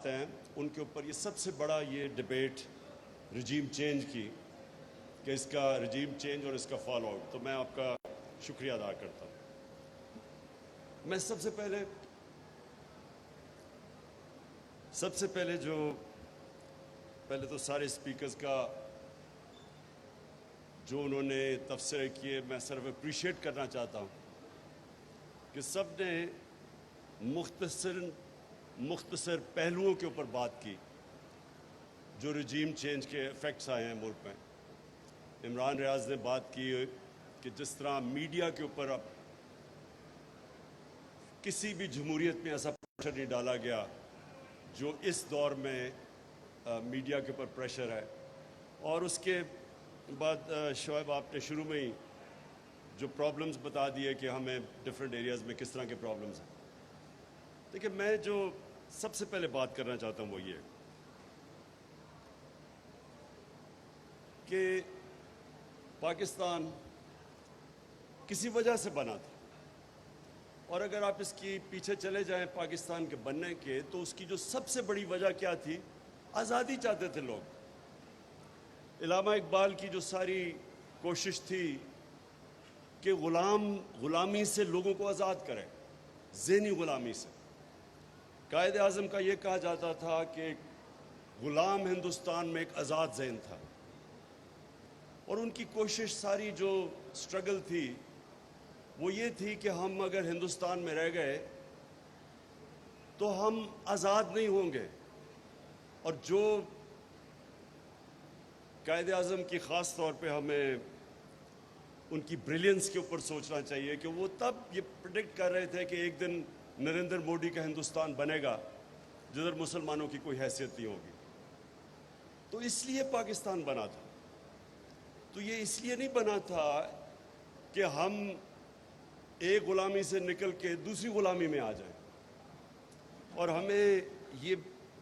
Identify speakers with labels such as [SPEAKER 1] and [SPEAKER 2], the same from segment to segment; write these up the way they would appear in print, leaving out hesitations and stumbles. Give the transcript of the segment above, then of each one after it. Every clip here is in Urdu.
[SPEAKER 1] آتے ہیں ان کے اوپر یہ سب سے بڑا یہ ڈبیٹ رجیم چینج کی، کہ اس کا رجیم چینج اور اس کا فال آؤٹ، تو میں آپ کا شکریہ ادا کرتا ہوں۔ میں سب سے پہلے پہلے تو سارے اسپیکرز کا جو انہوں نے تبصرے کیے میں صرف اپریشیٹ کرنا چاہتا ہوں کہ سب نے مختصر پہلوؤں کے اوپر بات کی جو رجیم چینج کے ایفیکٹس آئے ہیں ملک میں۔ عمران ریاض نے بات کی کہ جس طرح میڈیا کے اوپر اب کسی بھی جمہوریت میں ایسا پریشر نہیں ڈالا گیا جو اس دور میں میڈیا کے اوپر پریشر ہے، اور اس کے بعد شعیب آپ نے شروع میں ہی جو پرابلمز بتا دیے کہ ہمیں ڈفرینٹ ایریاز میں کس طرح کے پرابلمز ہیں۔ دیکھیں، میں جو سب سے پہلے بات کرنا چاہتا ہوں وہ یہ کہ پاکستان کسی وجہ سے بنا تھا، اور اگر آپ اس کی پیچھے چلے جائیں پاکستان کے بننے کے، تو اس کی جو سب سے بڑی وجہ کیا تھی؟ آزادی چاہتے تھے لوگ۔ علامہ اقبال کی جو ساری کوشش تھی کہ غلامی سے لوگوں کو آزاد کرے، ذہنی غلامی سے۔ قائد اعظم کا یہ کہا جاتا تھا کہ غلام ہندوستان میں ایک آزاد ذہن تھا، اور ان کی کوشش ساری جو سٹرگل تھی وہ یہ تھی کہ ہم اگر ہندوستان میں رہ گئے تو ہم آزاد نہیں ہوں گے۔ اور جو قائد اعظم کی خاص طور پہ ہمیں ان کی بریلینس کے اوپر سوچنا چاہیے کہ وہ تب یہ پریڈکٹ کر رہے تھے کہ ایک دن نریندر مودی کا ہندوستان بنے گا جدھر مسلمانوں کی کوئی حیثیت نہیں ہوگی۔ تو اس لیے پاکستان بنا تھا۔ تو یہ اس لیے نہیں بنا تھا کہ ہم ایک غلامی سے نکل کے دوسری غلامی میں آ جائیں۔ اور ہمیں یہ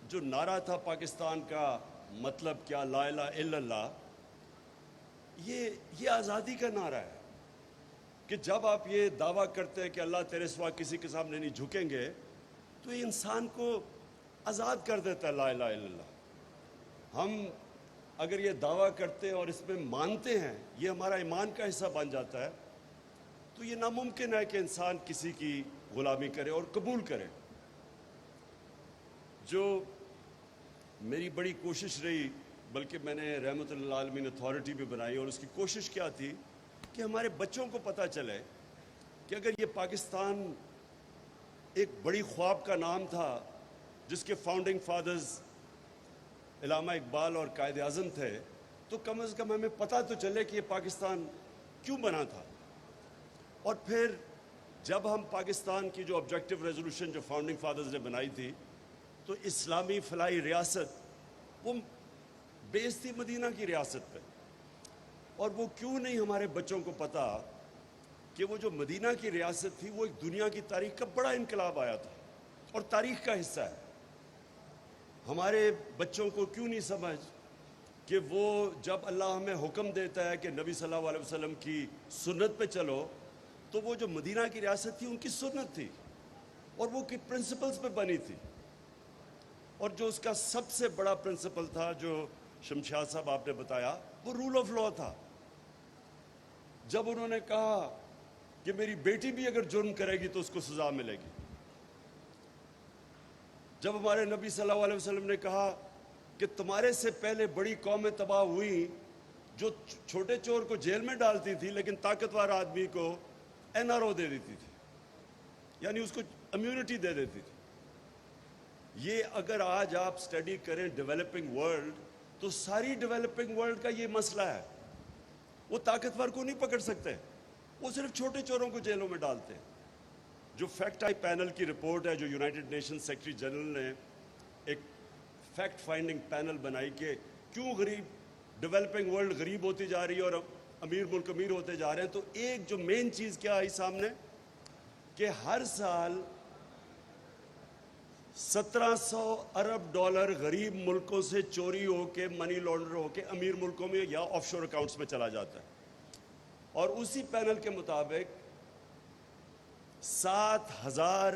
[SPEAKER 1] جو نعرہ تھا پاکستان کا مطلب کیا، لا الہ الا اللہ، یہ آزادی کا نعرہ ہے کہ جب آپ یہ دعویٰ کرتے ہیں کہ اللہ تیرے سوا کسی کے سامنے نہیں جھکیں گے، تو یہ انسان کو آزاد کر دیتا ہے لا الہ الا اللہ۔ ہم اگر یہ دعویٰ کرتے ہیں اور اس میں مانتے ہیں، یہ ہمارا ایمان کا حصہ بن جاتا ہے، تو یہ ناممکن ہے کہ انسان کسی کی غلامی کرے اور قبول کرے۔ جو میری بڑی کوشش رہی، بلکہ میں نے رحمت اللہ عالمین اتھارٹی بھی بنائی، اور اس کی کوشش کیا تھی کہ ہمارے بچوں کو پتہ چلے کہ اگر یہ پاکستان ایک بڑی خواب کا نام تھا جس کے فاؤنڈنگ فادرز علامہ اقبال اور قائد اعظم تھے، تو کم از کم ہمیں پتہ تو چلے کہ یہ پاکستان کیوں بنا تھا۔ اور پھر جب ہم پاکستان کی جو آبجیکٹیو ریزولوشن جو فاؤنڈنگ فادرز نے بنائی تھی، تو اسلامی فلاحی ریاست وہ بیس تھی مدینہ کی ریاست پہ۔ اور وہ کیوں نہیں ہمارے بچوں کو پتہ کہ وہ جو مدینہ کی ریاست تھی وہ ایک دنیا کی تاریخ کا بڑا انقلاب آیا تھا اور تاریخ کا حصہ ہے۔ ہمارے بچوں کو کیوں نہیں سمجھ کہ وہ جب اللہ ہمیں حکم دیتا ہے کہ نبی صلی اللہ علیہ وسلم کی سنت پہ چلو، تو وہ جو مدینہ کی ریاست تھی ان کی سنت تھی، اور وہ کی پرنسپلز پہ بنی تھی۔ اور جو اس کا سب سے بڑا پرنسپل تھا جو شمشاد صاحب آپ نے بتایا، وہ رول آف لا تھا۔ جب انہوں نے کہا کہ میری بیٹی بھی اگر جرم کرے گی تو اس کو سزا ملے گی، جب ہمارے نبی صلی اللہ علیہ وسلم نے کہا کہ تمہارے سے پہلے بڑی قومیں تباہ ہوئیں جو چھوٹے چور کو جیل میں ڈالتی تھی لیکن طاقتور آدمی کو این آر او دے دیتی تھی، یعنی اس کو امیونٹی دے دیتی تھی۔ یہ اگر آج آپ سٹڈی کریں ڈیولپنگ ورلڈ، تو ساری ڈیولپنگ ورلڈ کا یہ مسئلہ ہے۔ وہ طاقتور کو نہیں پکڑ سکتے، وہ صرف چھوٹے چوروں کو جیلوں میں ڈالتے ہیں۔ جو فیکٹ آئی پینل کی رپورٹ ہے جو یونائٹڈ نیشن سیکرٹری جنرل نے ایک فیکٹ فائنڈنگ پینل بنائی کہ کیوں ڈیولپنگ ورلڈ غریب ہوتی جا رہی ہے اور امیر ملک امیر ہوتے جا رہے ہیں، تو ایک جو مین چیز کیا آئی سامنے کہ ہر سال 1700 ارب ڈالر غریب ملکوں سے چوری ہو کے منی لانڈر ہو کے امیر ملکوں میں یا آف شور اکاؤنٹس میں چلا جاتا ہے۔ اور اسی پینل کے مطابق 7,000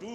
[SPEAKER 1] 2,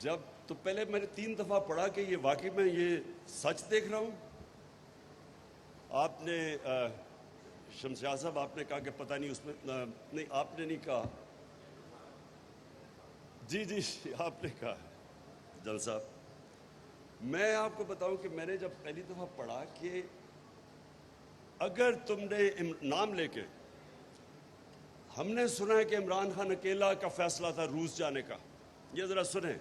[SPEAKER 1] جب تو پہلے میں نے 3 دفعہ پڑھا کہ یہ واقعی میں یہ سچ دیکھ رہا ہوں. آپ نے شمشاد صاحب آپ نے کہا کہ پتہ نہیں اس میں نہیں آپ نے نہیں کہا. جی آپ نے کہا جل صاحب. میں آپ کو بتاؤں کہ میں نے جب پہلی دفعہ پڑھا کہ اگر تم نے نام لے کے ہم نے سنا ہے کہ عمران خان اکیلا کا فیصلہ تھا روس جانے کا. یہ ذرا سنیں,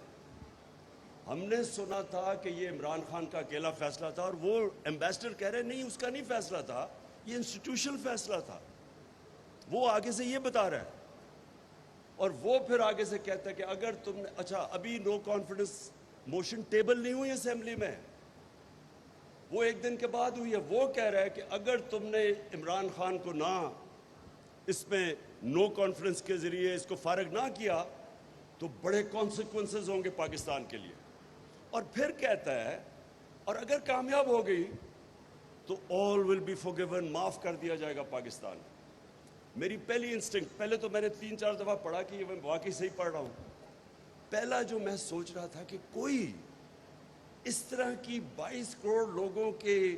[SPEAKER 1] ہم نے سنا تھا کہ یہ عمران خان کا اکیلا فیصلہ تھا, اور وہ ایمبیسڈر کہہ رہے نہیں اس کا نہیں فیصلہ تھا, یہ انسٹیٹیوشنل فیصلہ تھا. وہ آگے سے یہ بتا رہا ہے, اور وہ پھر آگے سے کہتا ہے کہ اگر تم نے اچھا ابھی نو کانفیڈنس موشن ٹیبل نہیں ہوئی اسمبلی میں, وہ 1 دن کے بعد ہوئی ہے. وہ کہہ رہا ہے کہ اگر تم نے عمران خان کو نہ اس میں نو کانفیڈنس کے ذریعے اس کو فارغ نہ کیا تو بڑے کانسیکوینسز ہوں گے پاکستان کے لیے. اور پھر کہتا ہے اور اگر کامیاب ہو گئی تو all will be forgiven, معاف کر دیا جائے گا پاکستان. میری پہلی انسٹنکٹ, پہلے تو میں نے 3-4 دفعہ پڑھا کہ یہ میں واقعی صحیح پڑھ رہا ہوں. پہلا جو میں سوچ رہا تھا کہ کوئی اس طرح کی 22 کروڑ لوگوں کے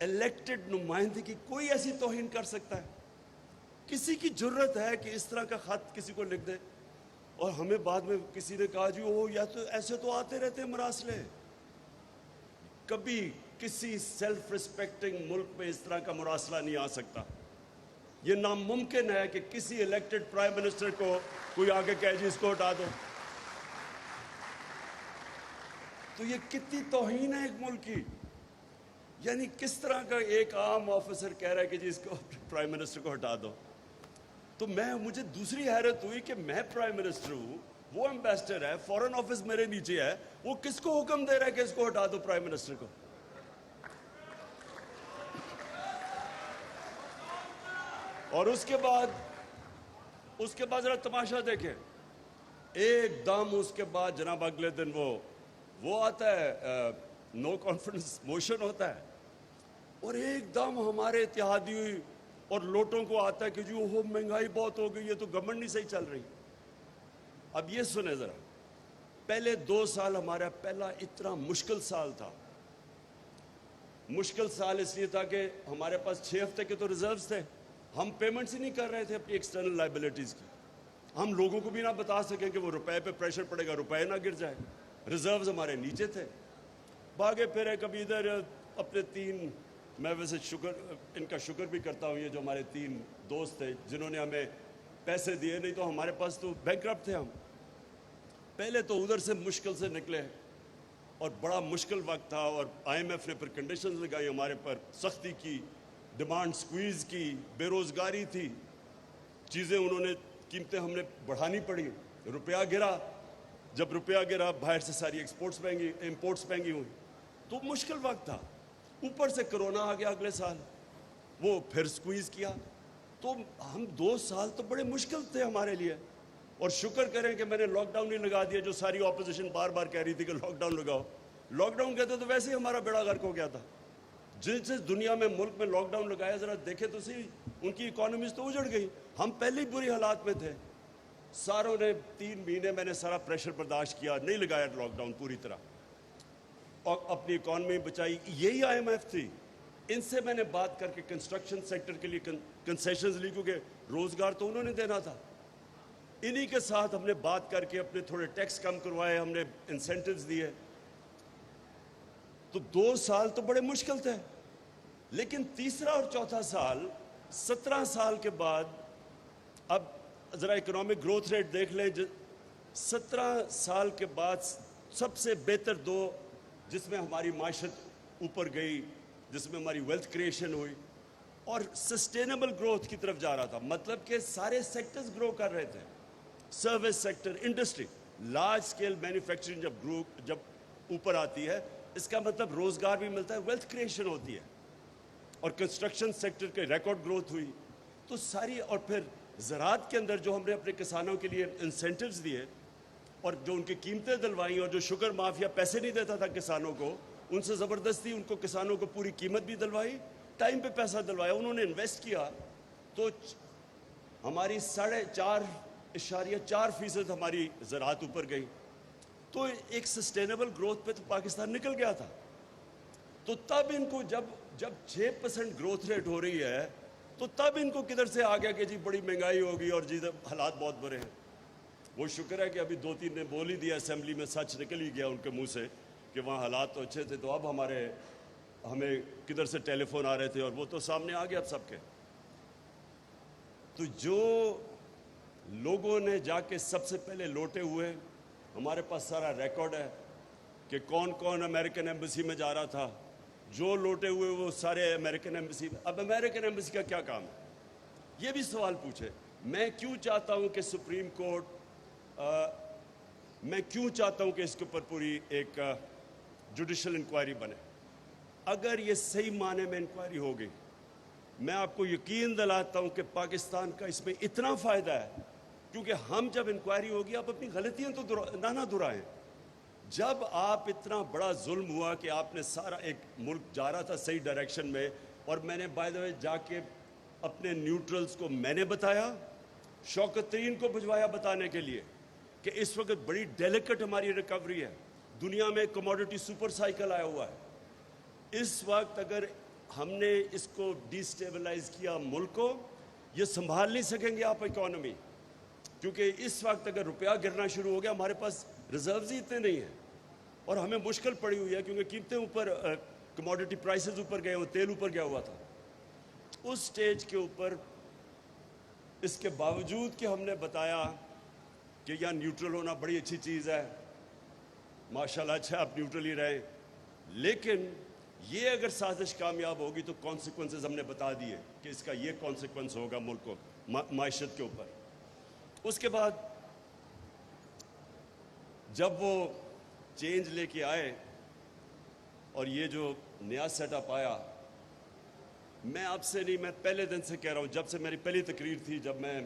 [SPEAKER 1] الیکٹڈ نمائندگی کوئی ایسی توہین کر سکتا ہے؟ کسی کی جرت ہے کہ اس طرح کا خط کسی کو لکھ دے؟ اور ہمیں بعد میں کسی نے کہا جی وہ یا تو ایسے تو آتے رہتے ہیں مراسلے. کبھی کسی سیلف ریسپیکٹنگ ملک میں اس طرح کا مراسلہ نہیں آ سکتا. یہ ناممکن ہے کہ کسی الیکٹڈ پرائم منسٹر کو کوئی آگے کہے جی اس کو ہٹا دو. تو یہ کتنی توہین ہے ایک ملک کی. یعنی کس طرح کا ایک عام آفیسر کہہ رہا ہے کہ جی اس کو پرائم منسٹر کو ہٹا دو. تو مجھے دوسری حیرت ہوئی کہ میں پرائم منسٹر ہوں, وہ ایمبیسڈر ہے, فورن آفس میرے نیچے ہے, وہ کس کو حکم دے رہا ہے کہ اس کو ہٹا دو پرائم منسٹر کو. اور اس کے بعد ذرا تماشا دیکھیں, ایک دم اس کے بعد جناب اگلے دن وہ آتا ہے, نو کانفیڈنس موشن ہوتا ہے, اور ایک دم ہمارے اتحادی اور لوٹوں کو آتا ہے کہ جو وہ مہنگائی بہت ہو گئی, یہ تو گورنمنٹ نہیں صحیح چل رہی. اب یہ سنیں ذرا, پہلے 2 سال ہمارا پہلا اتنا مشکل سال تھا. مشکل سال اس لیے تھا کہ ہمارے پاس 6 ہفتے کے تو ریزروز تھے, ہم پیمنٹس ہی نہیں کر رہے تھے اپنی ایکسٹرنل لائبلٹیز کی. ہم لوگوں کو بھی نہ بتا سکیں کہ وہ روپے پہ پریشر پڑے گا, روپے نہ گر جائے. ریزروز ہمارے نیچے تھے. بھاگے پھرے کبھی ادھر اپنے 3, میں ویسے ان کا شکر بھی کرتا ہوں, یہ جو ہمارے 3 دوست تھے جنہوں نے ہمیں پیسے دیے, نہیں تو ہمارے پاس تو بینکرپٹ تھے ہم. پہلے تو ادھر سے مشکل سے نکلے اور بڑا مشکل وقت تھا, اور IMF نے پھر کنڈیشنز لگائی ہمارے پر, سختی کی, ڈیمانڈ سکویز کی, بے روزگاری تھی, چیزیں انہوں نے قیمتیں ہم نے بڑھانی پڑی, روپیہ گرا. جب روپیہ گرا باہر سے ساری امپورٹس مہنگی ہوئی, تو مشکل وقت تھا. اوپر سے کرونا آ گیا اگلے سال, وہ پھر سکویز کیا. تو ہم 2 سال تو بڑے مشکل تھے ہمارے لیے. اور شکر کریں کہ میں نے لاک ڈاؤن نہیں لگا دیا, جو ساری اپوزیشن بار بار کہہ رہی تھی کہ لاک ڈاؤن لگاؤ. لاک ڈاؤن کہتے تو ویسے ہی ہمارا بیڑا غرق ہو گیا تھا. جس دنیا میں ملک میں لاک ڈاؤن لگایا, ذرا دیکھے تو صحیح, ان کی اکانومیز تو اجڑ گئی. ہم پہلے ہی بری حالات میں تھے. ساروں نے 3 مہینے میں نے سارا پریشر برداشت کیا, نہیں لگایا لاک ڈاؤن پوری طرح, اور اپنی اکانومی بچائی. یہی IMF تھی. ان سے میں نے بات کر کے کنسٹرکشن سیکٹر کے لیے کنسیشنز لی, کیونکہ روزگار تو انہوں نے دینا تھا. انہی کے ساتھ ہم نے بات کر کے اپنے تھوڑے ٹیکس کم کروائے, ہم نے انسینٹیوز دیے. تو 2 سال تو بڑے مشکل تھے. لیکن تیسرا اور چوتھا سال, 17 سال کے بعد, اب ذرا اکنامک گروتھ ریٹ دیکھ لیں. 17 سال کے بعد سب سے بہتر 2, جس میں ہماری معیشت اوپر گئی, جس میں ہماری ویلتھ کریشن ہوئی, اور سسٹینیبل گروتھ کی طرف جا رہا تھا. مطلب کہ سارے سیکٹرز گرو کر رہے تھے. Service sector, industry, large scale manufacturing جب اوپر آتی ہے, اس کا مطلب روزگار بھی ملتا ہے, ویلتھ کریشن ہوتی ہے. اور کنسٹرکشن سیکٹر کے ریکارڈ گروتھ ہوئی. تو ساری, اور پھر زراعت کے اندر جو ہم نے اپنے کسانوں کے لیے انسینٹیوز دیے, اور جو ان کی قیمتیں دلوائیں, اور جو شوگر مافیا پیسے نہیں دیتا تھا کسانوں کو, ان سے زبردستی ان کو کسانوں کو پوری قیمت بھی دلوائی, ٹائم پہ پیسہ دلوایا. انہوں نے انویسٹ کیا, تو ہماری 4.5% ہماری زراعت اوپر گئی. تو ایک سسٹینیبل گروتھ پہ تو پاکستان نکل گیا تھا. تو تب ان کو جب 6% گروتھ ریٹ ہو رہی ہے تو تب ان کو کدھر سے آ گیا کہ جی بڑی مہنگائی ہوگی اور جی حالات بہت برے ہیں. وہ شکر ہے کہ ابھی 2-3 نے بول ہی دیا اسمبلی میں, سچ نکل ہی گیا ان کے منہ سے کہ وہاں حالات تو اچھے تھے. تو اب ہمیں کدھر سے ٹیلی فون آ رہے تھے اور وہ تو سامنے آ گیا اب سب کے. تو جو لوگوں نے جا کے سب سے پہلے لوٹے ہوئے, ہمارے پاس سارا ریکارڈ ہے کہ کون کون امریکن ایمبیسی میں جا رہا تھا. جو لوٹے ہوئے وہ سارے امریکن ایمبیسی. اب امریکن ایمبیسی کا کیا کام ہے, یہ بھی سوال پوچھے. میں کیوں چاہتا ہوں کہ سپریم کورٹ, میں کیوں چاہتا ہوں کہ اس کے اوپر پوری ایک جوڈیشل انکوائری بنے. اگر یہ صحیح معنی میں انکوائری ہوگی, میں آپ کو یقین دلاتا ہوں کہ پاکستان کا اس میں اتنا فائدہ ہے, کیونکہ ہم جب انکوائری ہوگی آپ اپنی غلطیاں تو نہ دہرائیں. جب آپ اتنا بڑا ظلم ہوا کہ آپ نے سارا ایک ملک جا رہا تھا صحیح ڈائریکشن میں, اور میں نے بائی دا وے جا کے اپنے نیوٹرلز کو میں نے بتایا, شوکت ترین کو بھجوایا بتانے کے لیے کہ اس وقت بڑی ڈیلیکٹ ہماری ریکوری ہے. دنیا میں کموڈٹی سپر سائیکل آیا ہوا ہے. اس وقت اگر ہم نے اس کو ڈی سٹیبلائز کیا ملک کو, یہ سنبھال نہیں سکیں گے آپ اکانومی, کیونکہ اس وقت اگر روپیہ گرنا شروع ہو گیا, ہمارے پاس ریزروز ہی اتنے نہیں ہیں اور ہمیں مشکل پڑی ہوئی ہے کیونکہ قیمتیں اوپر, کموڈٹی پرائسز اوپر گئے ہوئے, تیل اوپر گیا ہوا تھا. اس سٹیج کے اوپر اس کے باوجود کہ ہم نے بتایا کہ یہاں نیوٹرل ہونا بڑی اچھی چیز ہے, ماشاءاللہ اچھا آپ نیوٹرل ہی رہیں, لیکن یہ اگر سازش کامیاب ہوگی تو کانسیکوینسز ہم نے بتا دیے کہ اس کا یہ کانسیکوینس ہوگا ملک کو, معیشت کے اوپر. اس کے بعد جب وہ چینج لے کے آئے اور یہ جو نیا سیٹ اپ آیا, میں آپ سے نہیں, میں پہلے دن سے کہہ رہا ہوں, جب سے میری پہلی تقریر تھی جب میں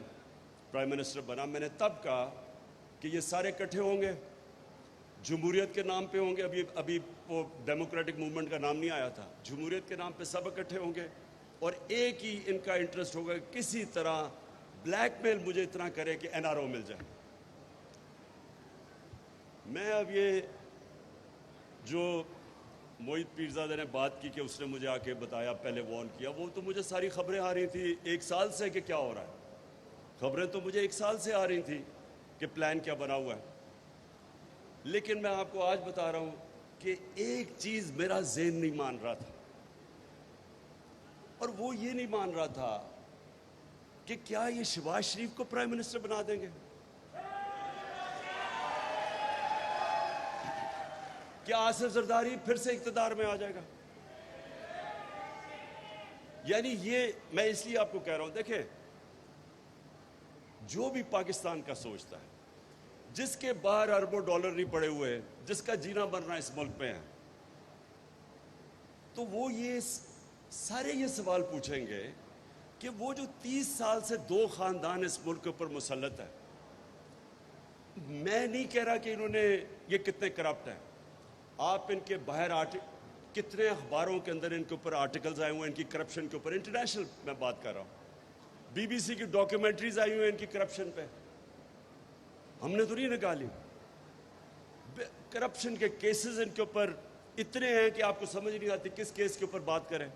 [SPEAKER 1] پرائم منسٹر بنا, میں نے تب کہا کہ یہ سارے اکٹھے ہوں گے, جمہوریت کے نام پہ ہوں گے. ابھی وہ ڈیموکریٹک موومنٹ کا نام نہیں آیا تھا, جمہوریت کے نام پہ سب اکٹھے ہوں گے اور ایک ہی ان کا انٹرسٹ ہوگا, کسی طرح بلیک میل مجھے اتنا کرے کہ این آر او مل جائے. میں اب یہ جو موہت پیرزادہ نے بات کی کہ اس نے مجھے آ کے بتایا, پہلے وارن کیا, وہ تو مجھے ساری خبریں آ رہی تھی 1 سال سے کہ کیا ہو رہا ہے. خبریں تو مجھے 1 سال سے آ رہی تھی کہ پلان کیا بنا ہوا ہے. لیکن میں آپ کو آج بتا رہا ہوں کہ ایک چیز میرا ذہن نہیں مان رہا تھا, اور وہ یہ نہیں مان رہا تھا کہ کیا یہ شہباز شریف کو پرائم منسٹر بنا دیں گے, کیا آصف زرداری پھر سے اقتدار میں آ جائے گا. یعنی یہ میں اس لیے آپ کو کہہ رہا ہوں, دیکھیں جو بھی پاکستان کا سوچتا ہے, جس کے باہر اربوں ڈالر نہیں پڑے ہوئے, جس کا جینا بننا اس ملک پہ ہے, تو وہ یہ سارے یہ سوال پوچھیں گے کہ وہ جو 30 سال سے 2 خاندان اس ملک کے اوپر مسلط ہے, میں نہیں کہہ رہا کہ انہوں نے یہ کتنے کرپٹ ہیں. آپ ان کے باہر کتنے اخباروں کے اندر ان کے اوپر آرٹیکلز آئے ہوئے ان کی کرپشن کے اوپر, انٹرنیشنل میں بات کر رہا ہوں, BBC کی ڈاکیومنٹریز آئی ہوئی ہیں ان کی کرپشن پہ, ہم نے تو نہیں نکالی. کرپشن کے کیسز ان کے اوپر اتنے ہیں کہ آپ کو سمجھ نہیں آتی کس کیس کے اوپر بات کریں.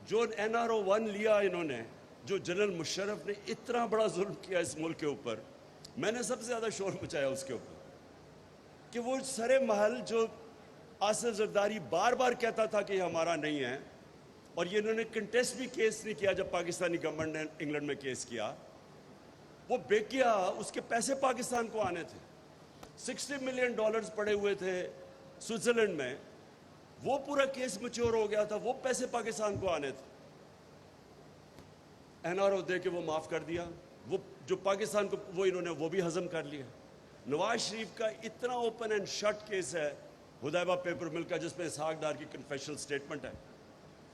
[SPEAKER 1] جو NRO-1 لیا انہوں نے, جو جنرل مشرف نے اتنا بڑا ظلم کیا اس ملک کے اوپر, میں نے سب سے زیادہ شور مچایا اس کے اوپر کہ وہ سرے محل جو آصف زرداری بار بار کہتا تھا کہ یہ ہمارا نہیں ہے, اور یہ انہوں نے کنٹیسٹ بھی کیس نہیں کیا جب پاکستانی گورنمنٹ نے انگلینڈ میں کیس کیا, وہ بیکیا اس کے پیسے پاکستان کو آنے تھے. $60 ملین پڑے ہوئے تھے سوئٹزرلینڈ میں, وہ پورا کیس میچور ہو گیا تھا, وہ پیسے پاکستان کو آنے تھے. NRO دے کے وہ معاف کر دیا, وہ جو پاکستان کو وہ انہوں نے وہ بھی ہضم کر لیا. نواز شریف کا اتنا اوپن اینڈ شٹ کیس ہے حدیبہ پیپر مل کا, جس میں اسحاق ڈار کی کنفیشنل سٹیٹمنٹ ہے,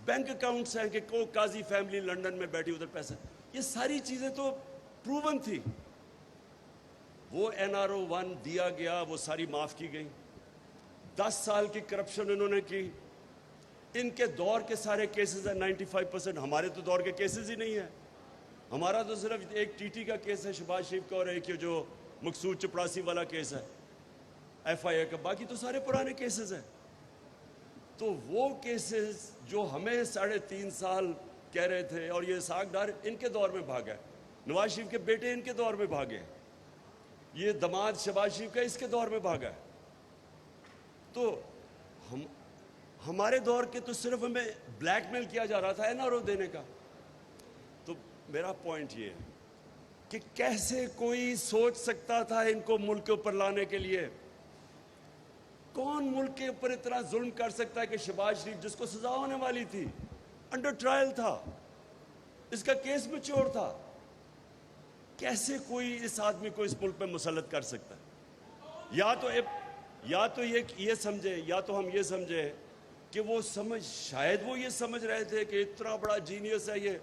[SPEAKER 1] بینک اکاؤنٹس ہیں کہ کو قاضی فیملی لنڈن میں بیٹھی ادھر پیسے, یہ ساری چیزیں تو پروون تھی. وہ NRO-1 دیا گیا, وہ ساری معاف کی گئی. 10 سال کی کرپشن انہوں نے کی. ان کے دور کے سارے کیسز ہیں 95%, ہمارے تو دور کے کیسز ہی نہیں ہیں. ہمارا تو صرف ایک TT کا کیس ہے شہباز شریف کا, اور ایک جو مقصود چپڑاسی والا کیس ہے FIA کا، باقی تو سارے پرانے کیسز ہیں. تو وہ کیسز جو ہمیں 3.5 سال کہہ رہے تھے، اور یہ اسحاق ڈار ان کے دور میں بھاگا ہے، نواز شریف کے بیٹے ان کے دور میں بھاگے، یہ دماد شہباز شریف کا اس کے دور میں بھاگا ہے. تو ہمارے دور کے تو صرف ہمیں بلیک میل کیا جا رہا تھا NRO دینے کا. تو میرا پوائنٹ یہ ہے کہ کیسے کوئی سوچ سکتا تھا ان کو ملک کے اوپر لانے کے لیے؟ کون ملک کے اوپر اتنا ظلم کر سکتا ہے کہ شہباز شریف جس کو سزا ہونے والی تھی، انڈر ٹرائل تھا، اس کا کیس میچور تھا، کیسے کوئی اس آدمی کو اس ملک پہ مسلط کر سکتا ہے؟ یا تو یہ سمجھے، یا تو ہم یہ سمجھے کہ وہ شاید وہ یہ سمجھ رہے تھے کہ اتنا بڑا جینیس ہے یہ،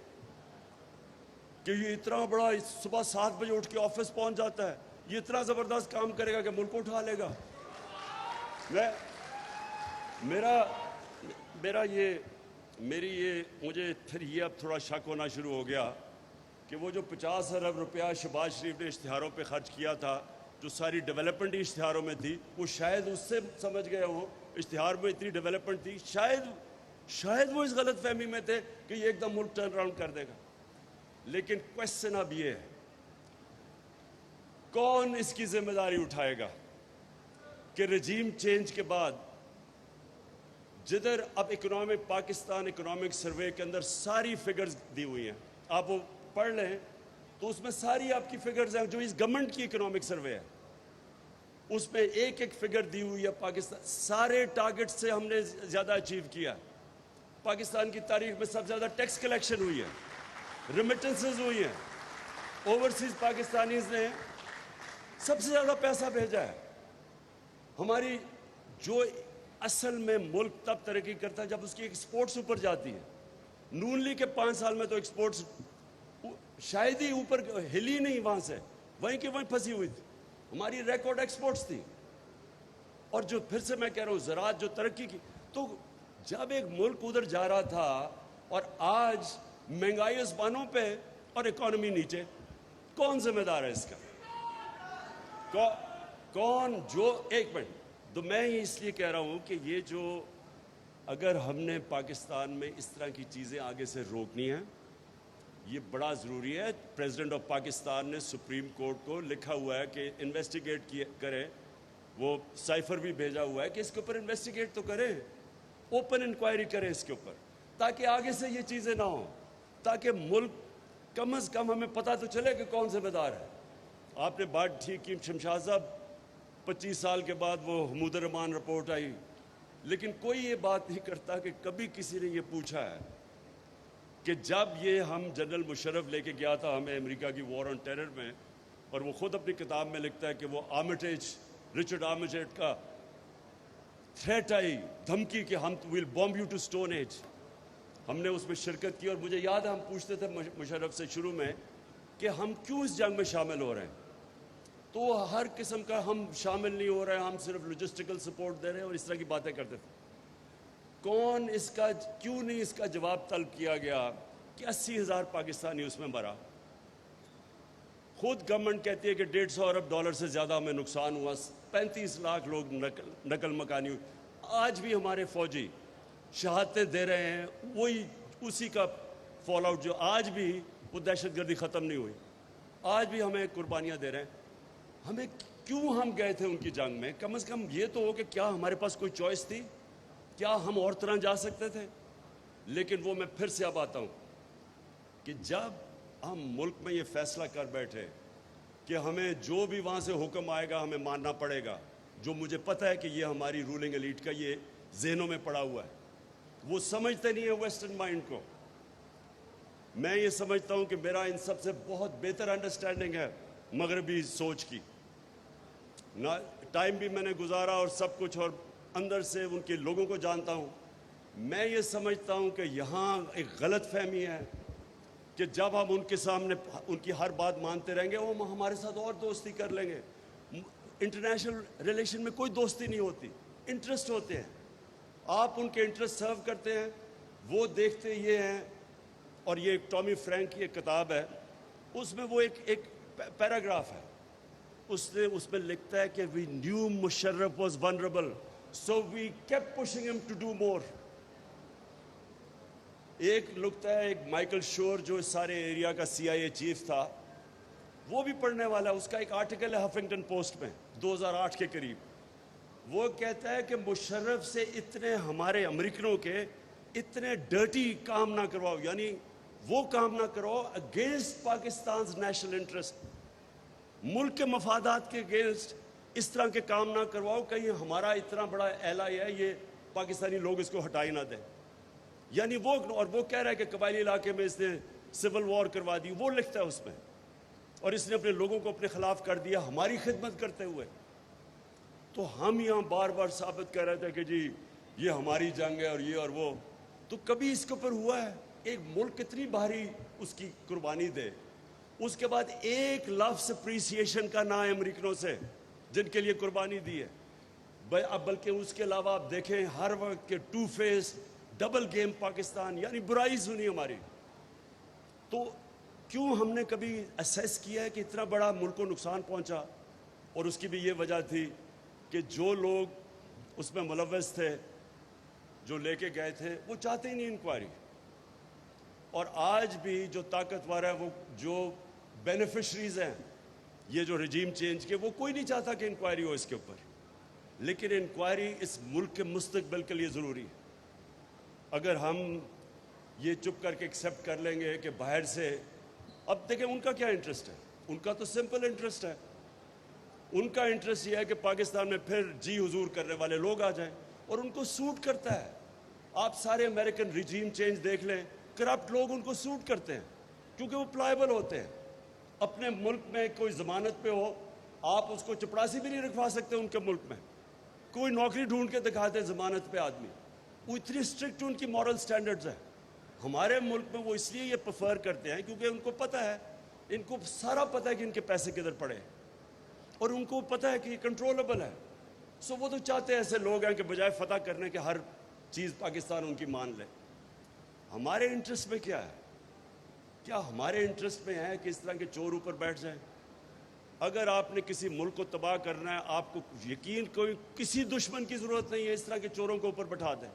[SPEAKER 1] کہ یہ اتنا بڑا صبح 7 بجے اٹھ کے آفس پہنچ جاتا ہے، یہ اتنا زبردست کام کرے گا کہ ملک کو اٹھا لے گا. مجھے پھر یہ اب تھوڑا شک ہونا شروع ہو گیا کہ وہ جو 50 ارب روپیہ شہباز شریف نے اشتہاروں پہ خرچ کیا تھا، جو ساری ڈیولپمنٹ ہی اشتہاروں میں تھی، وہ شاید اس سے سمجھ گئے ہوں اشتہار میں اتنی ڈیولپمنٹ تھی، شاید وہ اس غلط فہمی میں تھے کہ یہ ایک دم ملک ٹرن اراؤنڈ کر دے گا. لیکن کوشچن اب یہ ہے، کون اس کی ذمہ داری اٹھائے گا کہ رجیم چینج کے بعد جدھر اب پاکستان اکنامک سروے کے اندر ساری فگرز دی ہوئی ہیں، آپ وہ پڑھ لیں تو اس میں ساری آپ کی فگرز ہیں جو اس گورنمنٹ کی اکنامک سروے ہے، اس میں ایک فگر دی ہوئی ہے. پاکستان سارے ٹارگٹ سے ہم نے زیادہ اچیو کیا. پاکستان کی تاریخ میں سب سے زیادہ ٹیکس کلیکشن ہوئی ہے، ریمیٹنسز ہوئی ہیں، اوورسیز پاکستانیز نے سب سے زیادہ پیسہ بھیجا ہے. ہماری جو اصل میں ملک تب ترقی کرتا ہے جب اس کی ایکسپورٹس اوپر جاتی ہے. نون لیگ کے 5 سال میں تو ایکسپورٹس شاید ہی اوپر ہلی نہیں، وہاں سے وہیں کی وہیں پھنسی ہوئی تھی. ہماری ریکارڈ ایکسپورٹس تھی. اور جو پھر سے میں کہہ رہا ہوں زراعت جو ترقی کی، تو جب ایک ملک ادھر جا رہا تھا اور آج مہنگائی آسمانوں پہ اور اکانومی نیچے، کون ذمہ دار ہے اس کا؟ کون جو ایک منٹ تو میں اس لیے کہہ رہا ہوں کہ یہ جو اگر ہم نے پاکستان میں اس طرح کی چیزیں آگے سے روکنی ہیں، یہ بڑا ضروری ہے. پریزیڈنٹ آف پاکستان نے سپریم کورٹ کو لکھا ہوا ہے کہ انویسٹیگیٹ کرے، وہ سائفر بھی بھیجا ہوا ہے کہ اس کے اوپر انویسٹیگیٹ تو کریں، اوپن انکوائری کریں اس کے اوپر، تاکہ آگے سے یہ چیزیں نہ ہوں، تاکہ ملک کم از کم ہمیں پتہ تو چلے کہ کون ذمہ دار ہے. آپ نے بات ٹھیک کی، شمشاد صاحب 25 سال کے بعد وہ حمود الرحمان رپورٹ آئی، لیکن کوئی یہ بات نہیں کرتا کہ کبھی کسی نے یہ پوچھا ہے کہ جب یہ ہم جنرل مشرف لے کے گیا تھا ہمیں امریکہ کی وار آن ٹیرر میں، اور وہ خود اپنی کتاب میں لکھتا ہے کہ وہ رچرڈ آرمیٹیج کا تھریٹ آئی، دھمکی کہ ہم will bomb you to stone age, ہم نے اس میں شرکت کی. اور مجھے یاد ہے ہم پوچھتے تھے مشرف سے شروع میں کہ ہم کیوں اس جنگ میں شامل ہو رہے ہیں، تو ہر قسم کا ہم شامل نہیں ہو رہے ہیں، ہم صرف لاجسٹیکل سپورٹ دے رہے ہیں اور اس طرح کی باتیں کرتے تھے. کیوں نہیں اس کا جواب طلب کیا گیا کہ 80,000 پاکستانی اس میں مرا؟ خود گورنمنٹ کہتی ہے کہ 150 ارب ڈالر سے زیادہ ہمیں نقصان ہوا، 35 لاکھ لوگ نقل مکانی ہوئی. آج بھی ہمارے فوجی شہادتیں دے رہے ہیں، وہی اسی کا فال آؤٹ، جو آج بھی وہ دہشت گردی ختم نہیں ہوئی، آج بھی ہمیں قربانیاں دے رہے ہیں. ہمیں کیوں ہم گئے تھے ان کی جنگ میں؟ کم از کم یہ تو ہو کہ کیا ہمارے پاس کوئی چوائس تھی؟ کیا ہم اور طرح جا سکتے تھے؟ لیکن وہ میں پھر سے اب آتا ہوں کہ جب ہم ملک میں یہ فیصلہ کر بیٹھے کہ ہمیں جو بھی وہاں سے حکم آئے گا ہمیں ماننا پڑے گا، جو مجھے پتہ ہے کہ یہ ہماری رولنگ ایلیٹ کا یہ ذہنوں میں پڑا ہوا ہے، وہ سمجھتے نہیں ہیں ویسٹرن مائنڈ کو. میں یہ سمجھتا ہوں کہ میرا ان سب سے بہت بہتر انڈرسٹینڈنگ ہے مغربی سوچ کی. ٹائم بھی میں نے گزارا اور سب کچھ، اور اندر سے ان کے لوگوں کو جانتا ہوں. میں یہ سمجھتا ہوں کہ یہاں ایک غلط فہمی ہے کہ جب ہم ان کے سامنے ان کی ہر بات مانتے رہیں گے وہ ہمارے ساتھ اور دوستی کر لیں گے. انٹرنیشنل ریلیشن میں کوئی دوستی نہیں ہوتی، انٹرسٹ ہوتے ہیں. آپ ان کے انٹرسٹ سرو کرتے ہیں، وہ دیکھتے یہ ہیں. اور یہ ٹامی فرینک کی ایک کتاب ہے، اس میں وہ ایک پیراگراف ہے اس میں لکھتا ہے کہ we knew Musharraf was vulnerable, so we kept pushing him to do more. ایک لکھتا ہے ایک مائیکل شور جو اس سارے ایریا کا CIA چیف تھا، وہ بھی پڑھنے والا ہے، اس کا ایک آرٹیکل ہے ہفنگٹن پوسٹ میں 2008 کے قریب. وہ کہتا ہے کہ مشرف سے اتنے ہمارے امریکنوں کے اتنے ڈرٹی کام نہ کرواؤ، یعنی وہ کام نہ کرو اگینسٹ پاکستان's نیشنل انٹرسٹ، ملک کے مفادات کے اگینسٹ اس طرح کے کام نہ کرواؤ، کہیں ہمارا اتنا بڑا ایلائی ہے یہ پاکستانی لوگ اس کو ہٹائی نہ دیں. یعنی وہ کہہ رہا ہے کہ قبائلی علاقے میں اس نے سول وار کروا دی، وہ لکھتا ہے اس میں، اور اس نے اپنے لوگوں کو اپنے خلاف کر دیا ہماری خدمت کرتے ہوئے. تو ہم یہاں بار بار ثابت کر رہے تھے کہ جی یہ ہماری جنگ ہے اور یہ اور وہ، تو کبھی اس کے اوپر ہوا ہے ایک ملک کتنی بھاری اس کی قربانی دے، اس کے بعد ایک لفظ اپریسیشن کا نہ ہے امریکنوں سے جن کے لیے قربانی دی ہے. بلکہ اس کے علاوہ آپ دیکھیں ہر وقت کے two face double game Pakistan, یعنی برائی سنی ہماری. تو کیوں ہم نے کبھی اسیس کیا ہے کہ اتنا بڑا ملک کو نقصان پہنچا؟ اور اس کی بھی یہ وجہ تھی کہ جو لوگ اس میں ملوث تھے، جو لے کے گئے تھے، وہ چاہتے ہی نہیں انکوائری. اور آج بھی جو طاقتور ہے، وہ جو بینیفیشریز ہیں یہ جو رجیم چینج کے، وہ کوئی نہیں چاہتا کہ انکوائری ہو اس کے اوپر. لیکن انکوائری اس ملک کے مستقبل کے لیے ضروری ہے. اگر ہم یہ چپ کر کے ایکسیپٹ کر لیں گے کہ باہر سے، اب دیکھیں ان کا کیا انٹرسٹ ہے، ان کا تو سمپل انٹرسٹ ہے، ان کا انٹرسٹ یہ ہے کہ پاکستان میں پھر جی حضور کرنے والے لوگ آ جائیں، اور ان کو سوٹ کرتا ہے. آپ سارے امریکن رجیم چینج دیکھ لیں، کرپٹ لوگ ان کو سوٹ کرتے ہیں کیونکہ وہ پلائبل ہوتے ہیں. اپنے ملک میں کوئی ضمانت پہ ہو، آپ اس کو چپڑاسی بھی نہیں رکھوا سکتے ان کے ملک میں. کوئی نوکری ڈھونڈ کے دکھاتے ضمانت پہ آدمی، وہ اتنی اسٹرکٹ ان کی مورل سٹینڈرڈز ہیں. ہمارے ملک میں وہ اس لیے یہ پریفر کرتے ہیں کیونکہ ان کو پتہ ہے، ان کو سارا پتہ ہے کہ ان کے پیسے کدھر پڑے، اور ان کو پتہ ہے کہ یہ کنٹرولبل ہے. سو وہ تو چاہتے ہیں ایسے لوگ ہیں کہ بجائے فتح کرنے کے ہر چیز پاکستان ان کی مان لے. ہمارے انٹرسٹ میں کیا ہے؟ کیا ہمارے انٹرسٹ میں ہے کہ اس طرح کے چور اوپر بیٹھ جائیں؟ اگر آپ نے کسی ملک کو تباہ کرنا ہے، آپ کو یقین کوئی کسی دشمن کی ضرورت نہیں ہے، اس طرح کے چوروں کو اوپر بٹھا دیں.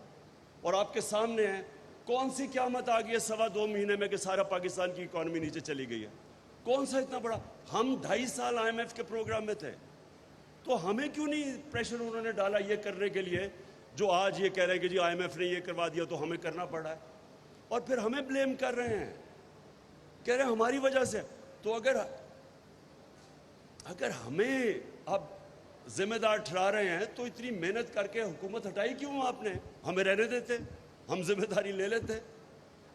[SPEAKER 1] اور آپ کے سامنے ہے کون سی قیامت آ گئی ہے 2.25 مہینے میں کہ سارا پاکستان کی اکانومی نیچے چلی گئی ہے؟ کون سا اتنا بڑا؟ ہم 2.5 سال IMF کے پروگرام میں تھے، تو ہمیں کیوں نہیں پریشر انہوں نے ڈالا یہ کرنے کے لیے جو آج یہ کہہ رہے ہیں کہ جی IMF نے یہ کروا دیا تو ہمیں کرنا پڑا ہے، اور پھر ہمیں بلیم کر رہے ہیں، کہہ رہے ہیں ہماری وجہ سے. تو اگر ہمیں اب ذمہ دار ٹھہرا رہے ہیں تو اتنی محنت کر کے حکومت ہٹائی کیوں آپ نے؟ ہمیں رہنے دیتے، ہم ذمہ داری لے لیتے.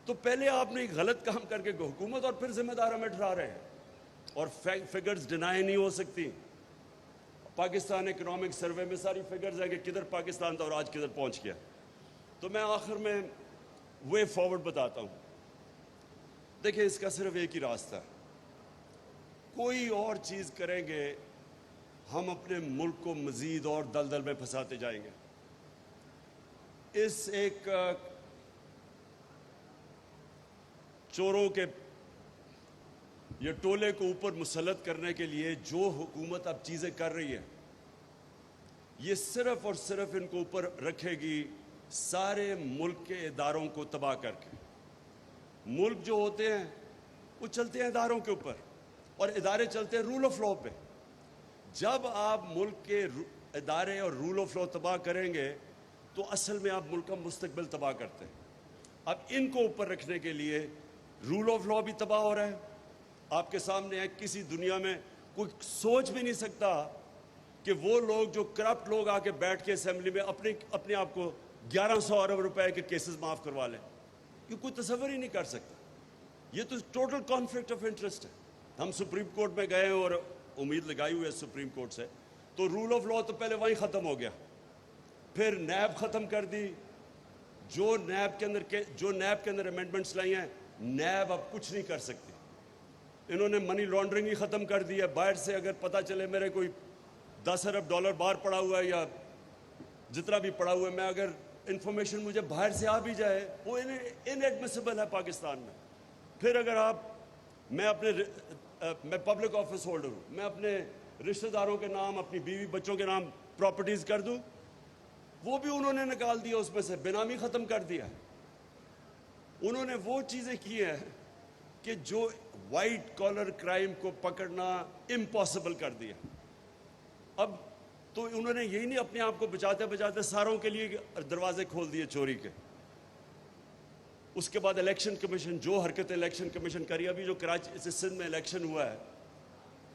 [SPEAKER 1] تو پہلے آپ نے ایک غلط کام کر کے حکومت، اور پھر ذمہ دار ہمیں ٹھہرا رہے ہیں. اور فگرز ڈینائی نہیں ہو سکتی. پاکستان اکنامک سروے میں ساری فگرز ہیں کہ کدھر پاکستان تھا اور آج کدھر پہنچ گیا. تو میں آخر میں وے فارورڈ بتاتا ہوں. دیکھیں اس کا صرف ایک ہی راستہ ہے، کوئی اور چیز کریں گے ہم اپنے ملک کو مزید اور دلدل میں پھنساتے جائیں گے. اس ایک چوروں کے یہ ٹولے کو اوپر مسلط کرنے کے لیے جو حکومت اب چیزیں کر رہی ہے، یہ صرف اور صرف ان کو اوپر رکھے گی سارے ملک کے اداروں کو تباہ کر کے. ملک جو ہوتے ہیں وہ چلتے ہیں اداروں کے اوپر، اور ادارے چلتے ہیں رول آف لا پہ. جب آپ ملک کے ادارے اور رول آف لا تباہ کریں گے تو اصل میں آپ ملک کا مستقبل تباہ کرتے ہیں. اب ان کو اوپر رکھنے کے لیے رول آف لا بھی تباہ ہو رہا ہے. آپ کے سامنے ہے، کسی دنیا میں کوئی سوچ بھی نہیں سکتا کہ وہ لوگ جو کرپٹ لوگ آ کے بیٹھ کے اسمبلی میں اپنے آپ کو 1100 ارب روپے کے کیسز معاف کروا لیں، یہ کوئی تصور ہی نہیں کر سکتا. یہ تو ٹوٹل کانفلکٹ آف انٹرسٹ ہے. ہم سپریم کورٹ میں گئے اور امید لگائی ہوئی ہے سپریم کورٹ سے، تو رول آف لا تو پہلے وہیں ختم ہو گیا، پھر نیب ختم کر دی. جو نیب کے اندر امینڈمنٹس لائی ہیں، نیب اب کچھ نہیں کر سکتی. انہوں نے منی لانڈرنگ ہی ختم کر دی ہے. باہر سے اگر پتہ چلے میرے کوئی 10 ارب ڈالر باہر پڑا ہوا ہے یا جتنا بھی پڑا ہوا ہے، میں اگر انفارمیشن مجھے باہر سے آ بھی جائے، وہ ان ایڈمیسیبل ہے پاکستان میں. پھر اگر میں پبلک آفس ہولڈر ہوں، میں اپنے رشتہ داروں کے نام اپنی بیوی بچوں کے نام پراپرٹیز کر دوں، وہ بھی انہوں نے نکال دیا، اس میں سے بینامی ختم کر دیا۔ انہوں نے وہ چیزیں کی ہیں کہ جو وائٹ کالر کرائم کو پکڑنا امپاسبل کر دیا۔ اب تو انہوں نے یہی نہیں اپنے آپ کو بچاتے بچاتے ساروں کے لیے دروازے کھول دیے چوری کے۔ اس کے بعد الیکشن کمیشن جو حرکتیں الیکشن کمیشن کری، ابھی جو کراچی سے سندھ میں الیکشن ہوا ہے،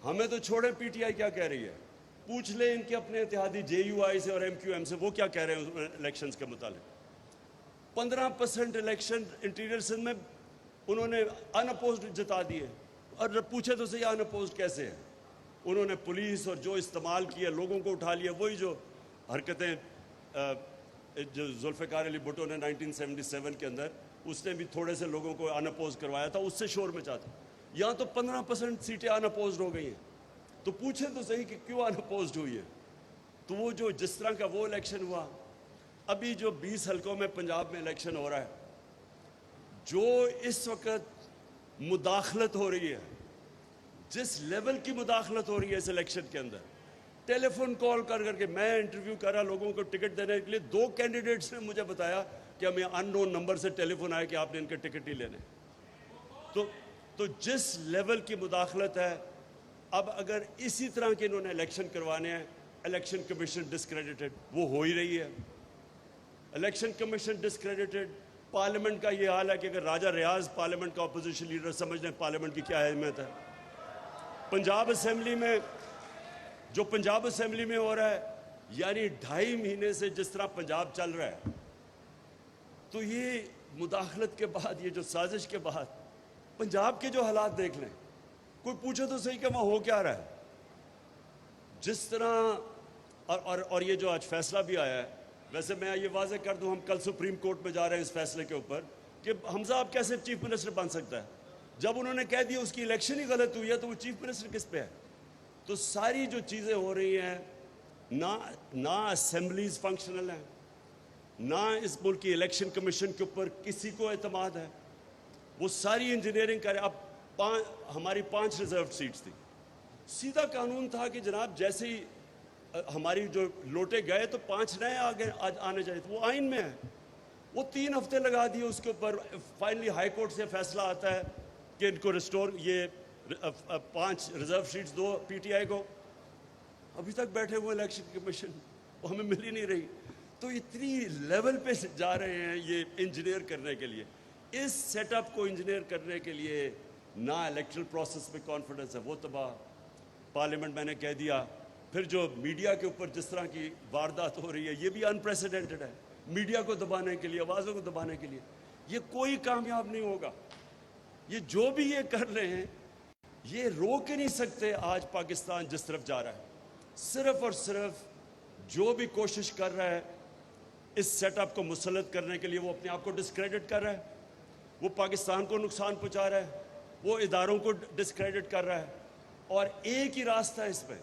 [SPEAKER 1] ہمیں تو چھوڑیں پی ٹی آئی کیا کہہ رہی ہے، پوچھ لیں ان کے اپنے اتحادی جے یو آئی سے اور ایم کیو ایم سے، وہ کیا کہہ رہے ہیں الیکشنز کے متعلق۔ 15% الیکشن انٹیریئر سندھ میں انہوں نے ان اپوزڈ جتا دیے، اور پوچھے تو صحیح ان اپوزڈ کیسے ہے؟ انہوں نے پولیس اور جو استعمال کیا لوگوں کو اٹھا لیا، وہی جو حرکتیں جو ذوالفقار علی بھٹو نے 1977 کے اندر، اس نے بھی تھوڑے سے لوگوں کو ان اپوز کروایا تھا، اس سے شور مچا تھا۔ یہاں تو 15% سیٹیں ان اپوزڈ ہو گئی ہیں، تو پوچھیں تو صحیح کہ کیوں ان اپوزڈ ہوئی ہے؟ تو وہ جو جس طرح کا وہ الیکشن ہوا، ابھی جو 20 حلقوں میں پنجاب میں الیکشن ہو رہا ہے، جو اس وقت مداخلت ہو رہی ہے، جس لیول کی مداخلت ہو رہی ہے اس الیکشن کے اندر، ٹیلی فون کال کر کر کے میں انٹرویو کر رہا لوگوں کو ٹکٹ دینے کے لیے، 2 کینڈیڈیٹس نے مجھے بتایا کہ ہمیں ان نون نمبر سے ٹیلی فون آیا کہ آپ نے ان کے ٹکٹ ہی لینے۔ تو جس لیول کی مداخلت ہے، اب اگر اسی طرح کے انہوں نے الیکشن کروانے ہیں، الیکشن کمیشن ڈسکریڈیٹڈ، وہ ہو ہی رہی ہے۔ الیکشن کمیشن ڈسکریڈیٹڈ، پارلیمنٹ کا یہ حال ہے کہ اگر راجہ ریاض پارلیمنٹ کا اپوزیشن لیڈر، سمجھ لیں پارلیمنٹ کی کیا اہمیت ہے۔ پنجاب اسمبلی میں جو پنجاب اسمبلی میں ہو رہا ہے، یعنی 2.5 مہینے سے جس طرح پنجاب چل رہا ہے، تو یہ مداخلت کے بعد، یہ جو سازش کے بعد پنجاب کے جو حالات دیکھ لیں، کوئی پوچھے تو صحیح کہ وہاں ہو کیا رہا ہے۔ جس طرح اور یہ جو آج فیصلہ بھی آیا ہے، ویسے میں یہ واضح کر دوں، ہم کل سپریم کورٹ میں جا رہے ہیں اس فیصلے کے اوپر کہ حمزہ آپ کیسے چیف منسٹر بن سکتا ہے؟ جب انہوں نے کہہ دیا اس کی الیکشن ہی غلط ہوئی ہے تو وہ چیف منسٹر کس پہ ہے؟ تو ساری جو چیزیں ہو رہی ہیں، نہ اسمبلیز فنکشنل ہیں، نہ اس ملک کی الیکشن کمیشن کے اوپر کسی کو اعتماد ہے، وہ ساری انجینئرنگ کرے۔ اب ہماری 5 ریزرو سیٹس تھی، سیدھا قانون تھا کہ جناب جیسے ہی ہماری جو لوٹے گئے تو 5 نئے آنے چاہیے تھے، وہ آئین میں ہے۔ وہ 3 ہفتے لگا دیے اس کے اوپر، فائنلی ہائی کورٹ سے فیصلہ آتا ہے کہ ان کو ریسٹور، یہ 5 ریزرو سیٹس دو پی ٹی آئی کو۔ ابھی تک بیٹھے ہوئے الیکشن کمیشن، وہ ہمیں مل ہی نہیں رہی۔ تو اتنی لیول پہ جا رہے ہیں یہ انجینئر کرنے کے لیے، اس سیٹ اپ کو انجینئر کرنے کے لیے، نہ الیکٹرل پروسیس میں کانفیڈنس ہے، وہ تباہ۔ پارلیمنٹ میں نے کہہ دیا، پھر جو میڈیا کے اوپر جس طرح کی واردات ہو رہی ہے، یہ بھی انپریسیڈنٹڈ ہے، میڈیا کو دبانے کے لیے، آوازوں کو دبانے کے لیے۔ یہ کوئی کامیاب نہیں ہوگا۔ یہ جو بھی یہ کر رہے ہیں، یہ روک ہی نہیں سکتے آج پاکستان جس طرف جا رہا ہے۔ صرف اور صرف جو بھی کوشش کر رہا ہے اس سیٹ اپ کو مسلط کرنے کے لیے، وہ اپنے آپ کو ڈسکریڈٹ کر رہا ہے، وہ پاکستان کو نقصان پہنچا رہا ہے، وہ اداروں کو ڈسکریڈٹ کر رہا ہے۔ اور ایک ہی راستہ ہے اس پہ،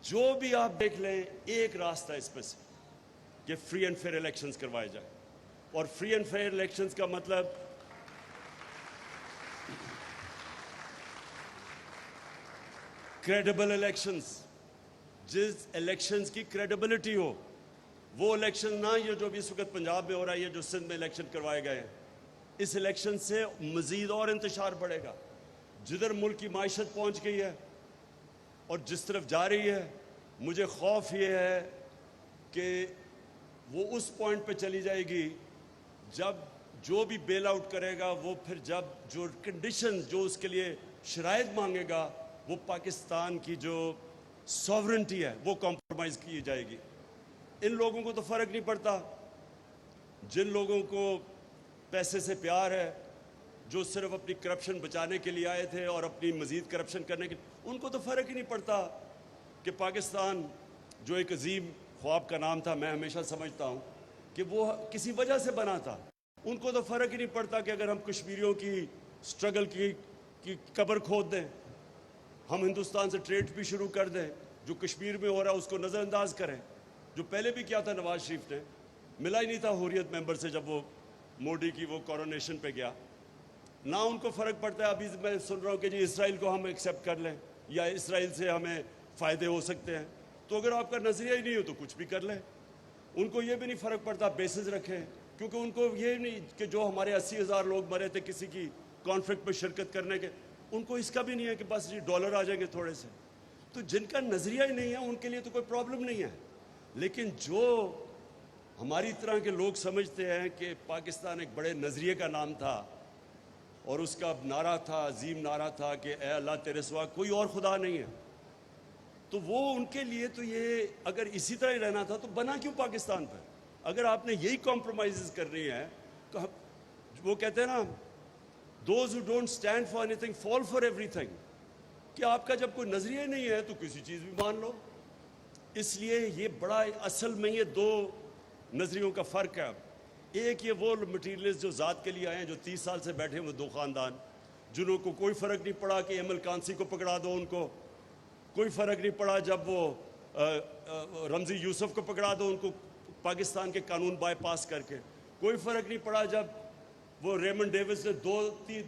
[SPEAKER 1] جو بھی آپ دیکھ لیں، ایک راستہ ہے اس پہ سے کہ فری اینڈ فیئر الیکشنز کروائے جائیں۔ اور فری اینڈ فیئر الیکشنز کا مطلب کریڈیبل الیکشنز، جس الیکشنز کی کریڈیبلٹی ہو، وہ الیکشن نہ یہ جو بھی اس وقت پنجاب میں ہو رہا ہے، یہ جو سندھ میں الیکشن کروائے گئے ہیں، اس الیکشن سے مزید اور انتشار بڑھے گا۔ جدھر ملک کی معیشت پہنچ گئی ہے اور جس طرف جا رہی ہے، مجھے خوف یہ ہے کہ وہ اس پوائنٹ پہ چلی جائے گی جب جو بھی بیل آؤٹ کرے گا، وہ پھر جب جو کنڈیشن جو اس کے لیے شرائط مانگے گا، وہ پاکستان کی جو سوورنٹی ہے وہ کمپرومائز کی جائے گی۔ ان لوگوں کو تو فرق نہیں پڑتا، جن لوگوں کو پیسے سے پیار ہے، جو صرف اپنی کرپشن بچانے کے لیے آئے تھے اور اپنی مزید کرپشن کرنے کے، ان کو تو فرق ہی نہیں پڑتا کہ پاکستان جو ایک عظیم خواب کا نام تھا، میں ہمیشہ سمجھتا ہوں کہ وہ کسی وجہ سے بنا تھا۔ ان کو تو فرق ہی نہیں پڑتا کہ اگر ہم کشمیریوں کی سٹرگل کی قبر کھود دیں، ہم ہندوستان سے ٹریڈ بھی شروع کر دیں، جو کشمیر میں ہو رہا ہے اس کو نظر انداز کریں، جو پہلے بھی کیا تھا نواز شریف نے، ملا ہی نہیں تھا حریت ممبر سے جب وہ موڈی کی وہ کورونیشن پہ گیا۔ نہ ان کو فرق پڑتا ہے، ابھی میں سن رہا ہوں کہ جی اسرائیل کو ہم ایکسیپٹ کر لیں یا اسرائیل سے ہمیں فائدے ہو سکتے ہیں. تو اگر آپ کا نظریہ ہی نہیں ہو تو کچھ بھی کر لیں. ان کو یہ بھی نہیں فرق پڑتا بیسز رکھیں, کیونکہ ان کو یہ نہیں کہ جو ہمارے 80,000 لوگ مرے تھے کسی کی کانفلکٹ میں شرکت کرنے کے, ان کو اس کا بھی نہیں ہے کہ بس جی ڈالر آ جائیں گے تھوڑے سے. تو جن کا نظریہ ہی نہیں ہے ان کے لیے تو کوئی پرابلم نہیں ہے. لیکن جو ہماری طرح کے لوگ سمجھتے ہیں کہ پاکستان ایک بڑے نظریے کا نام تھا اور اس کا نعرہ تھا, عظیم نعرہ تھا کہ اے اللہ تیرے سوا کوئی اور خدا نہیں ہے, تو وہ ان کے لیے تو یہ اگر اسی طرح ہی رہنا تھا تو بنا کیوں پاکستان پر؟ اگر آپ نے یہی کمپرومائزز کرنی ہے تو وہ کہتے ہیں نا those who don't stand for any thing fall for every thing, کہ آپ کا جب کوئی نظریہ نہیں ہے تو کسی چیز بھی مان لو. اس لیے یہ بڑا اصل میں یہ دو نظریوں کا فرق ہے. ایک یہ وہ مٹیریلز جو ذات کے لیے آئے ہیں, جو 30 سال سے بیٹھے ہوئے دو خاندان, جنہوں کو کوئی فرق نہیں پڑا کہ ایم ایل کانسی کو پکڑا دو, ان کو کوئی فرق نہیں پڑا جب وہ رمزی یوسف کو پکڑا دو ان کو پاکستان کے قانون بائی پاس کر کے, کوئی فرق نہیں پڑا جب وہ ریمنڈ ڈیوس نے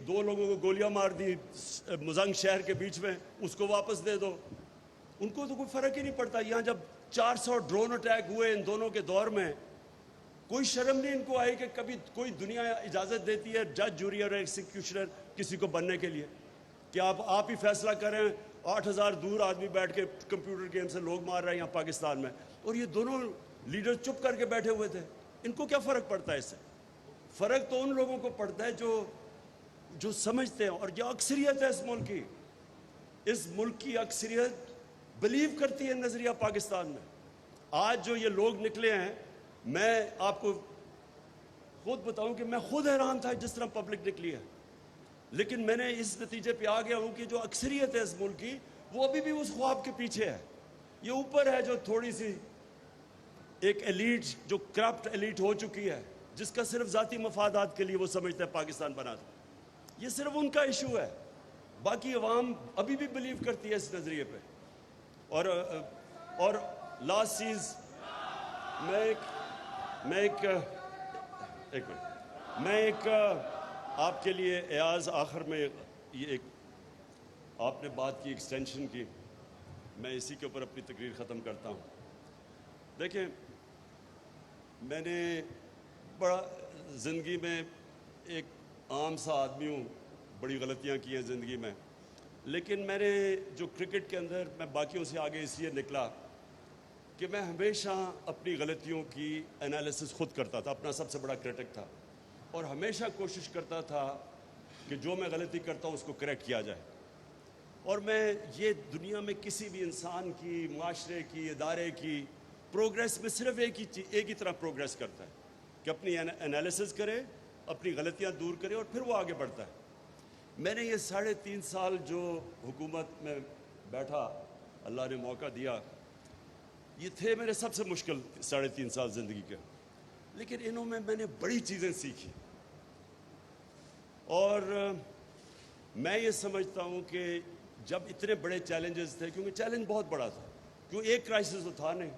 [SPEAKER 1] دو لوگوں کو گولیاں مار دی مزنگ شہر کے بیچ میں, اس کو واپس دے دو. ان کو تو کوئی فرق ہی نہیں پڑتا. یہاں جب 400 ڈرون اٹیک ہوئے ان دونوں کے دور میں, کوئی شرم نہیں ان کو آئی کہ کبھی کوئی دنیا اجازت دیتی ہے جج, جوری اور ایکسیکیوشنر کسی کو بننے کے لیے کہ آپ ہی فیصلہ کریں. 8,000 دور آدمی بیٹھ کے کمپیوٹر گیم سے لوگ مار رہے ہیں یہاں پاکستان میں, اور یہ دونوں لیڈر چپ کر کے بیٹھے ہوئے تھے. ان کو کیا فرق پڑتا ہے اس سے؟ فرق تو ان لوگوں کو پڑتا ہے جو سمجھتے ہیں, اور جو اکثریت ہے اس ملک کی اکثریت بلیو کرتی ہے نظریہ پاکستان میں. آج جو یہ لوگ نکلے ہیں, میں آپ کو خود بتاؤں کہ میں خود حیران تھا جس طرح پبلک نکلی ہے, لیکن میں نے اس نتیجے پہ آ گیا ہوں کہ جو اکثریت ہے اس ملک کی وہ ابھی بھی اس خواب کے پیچھے ہے. یہ اوپر ہے جو تھوڑی سی ایک ایلیٹ, جو کرپٹ ایلیٹ ہو چکی ہے, جس کا صرف ذاتی مفادات کے لیے وہ سمجھتے ہیں پاکستان بنا تھا. یہ صرف ان کا ایشو ہے, باقی عوام ابھی بھی بلیو کرتی ہے اس نظریے پہ. اور لاسٹ چیز میں ایک آپ کے لیے ایاز آخر میں یہ ایک آپ نے بات کی ایکسٹینشن کی, میں اسی کے اوپر اپنی تقریر ختم کرتا ہوں. دیکھیں, میں نے بڑا زندگی میں ایک عام سا آدمی ہوں, بڑی غلطیاں کی ہیں زندگی میں, لیکن میں نے جو کرکٹ کے اندر میں باقیوں سے آگے اس لیے نکلا کہ میں ہمیشہ اپنی غلطیوں کی انالیسس خود کرتا تھا, اپنا سب سے بڑا کرٹک تھا, اور ہمیشہ کوشش کرتا تھا کہ جو میں غلطی کرتا ہوں اس کو کریکٹ کیا جائے. اور میں یہ دنیا میں کسی بھی انسان کی, معاشرے کی, ادارے کی پروگریس میں صرف ایک ہی طرح پروگریس کرتا ہے کہ اپنی انالیسس کرے, اپنی غلطیاں دور کرے اور پھر وہ آگے بڑھتا ہے. میں نے یہ 3.5 سال جو حکومت میں بیٹھا, اللہ نے موقع دیا, یہ تھے میرے سب سے مشکل 3.5 سال زندگی کے, لیکن انہوں میں نے بڑی چیزیں سیکھی. اور میں یہ سمجھتا ہوں کہ جب اتنے بڑے چیلنجز تھے, کیونکہ چیلنج بہت بڑا تھا, کیوں ایک کرائسس تو تھا نہیں.